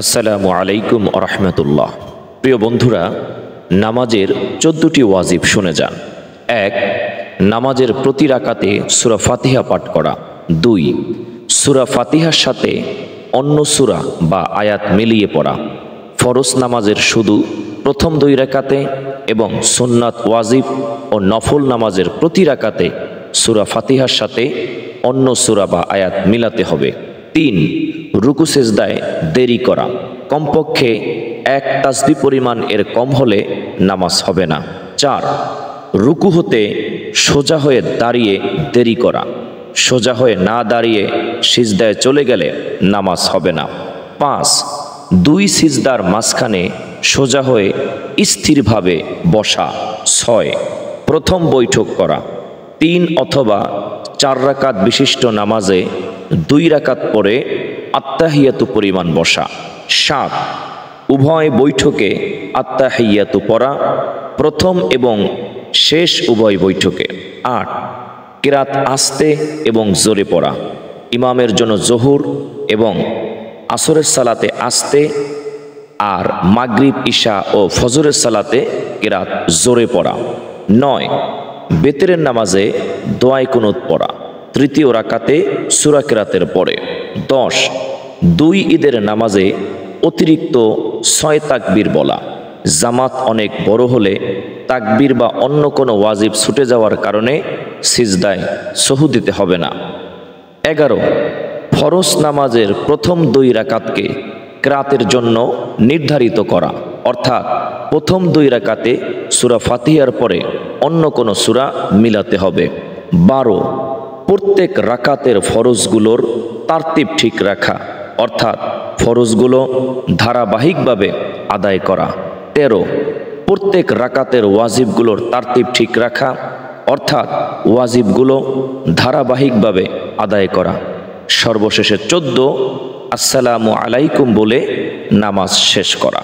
আসসালামু আলাইকুম ওয়া রাহমাতুল্লাহ। প্রিয় বন্ধুরা, নামাজের 14টি ওয়াজিব শুনে যান। 1. নামাজের প্রতি রাকাতে সূরা ফাতিহা পাঠ করা। 2. সূরা ফাতিহার সাথে অন্য সূরা বা আয়াত মিলিয়ে পড়া। ফরজ নামাজের শুধু প্রথম 2 রাকাতে এবং সুন্নাত, ওয়াজিব ও নফল নামাজের প্রতি রাকাতে সূরা ফাতিহার সাথে অন্য সূরা বা আয়াত মিলাতে হবে। 3. রুকু সেজদায় দেরি করা, কমপক্ষে 1 তাসবিহ পরিমাণ এর কম হলে নামাজ হবে না। 4. রুকু হতে সোজা হয়ে দাঁড়িয়ে দেরি করা, সোজা হয়ে না দাঁড়িয়ে সিজদায় চলে গেলে নামাজ হবে না। 5. 2 সিজদার মাঝখানে সোজা হয়ে স্থিরভাবে বসা। 6. প্রথম বৈঠক করা। 3 অথবা 4 রাকাত বিশিষ্ট নামাজে 2 রাকাত পরে আত্তাহিয়াতু পরিমাণ বসা। 7. উভয় বৈঠকে আত্তাহিয়াতু পড়া, প্রথম এবং শেষ উভয় বৈঠকে। 8. কিরাত আস্তে এবং জোরে পড়া, ইমামের জন্য জোহর এবং আসরের সালাতে আস্তে, আর মাগরিব, ইশা ও ফজরের সালাতে কিরাত জোরে পড়া। 9. বেতেরের নামাজে দোয়ায়ে কুনুত পড়া, তৃতীয় রাকাতে সূরা কিরাতের পরে। 10. 2 ঈদের নামাজে অতিরিক্ত 6 তাকবীর বলা, জামাত অনেক বড় হলে তাকবীর বা অন্য কোনো ওয়াজিব ছুটে যাওয়ার কারণে সিজদায় সহু দিতে হবে না। 11. ফরজ নামাজের প্রথম 2 রাকাতকে কিরাতের জন্য নির্ধারিত করা, অর্থাৎ প্রথম 2 রাকাতে সূরা ফাতিহার পরে অন্য কোনো সূরা মিলাতে হবে। 12. প্রত্যেক রাকাতের ফরজগুলোর তারতিব ঠিক রাখা, অর্থাৎ ফরজগুলো ধারাবাহিকভাবে আদায় করা। 13. প্রত্যেক রাকাতের ওয়াজিবগুলোর তারতিব ঠিক রাখা, অর্থাৎ ওয়াজিবগুলো ধারাবাহিকভাবে আদায় করা। সর্বশেষে 14. আসসালামু আলাইকুম বলে নামাজ শেষ করা।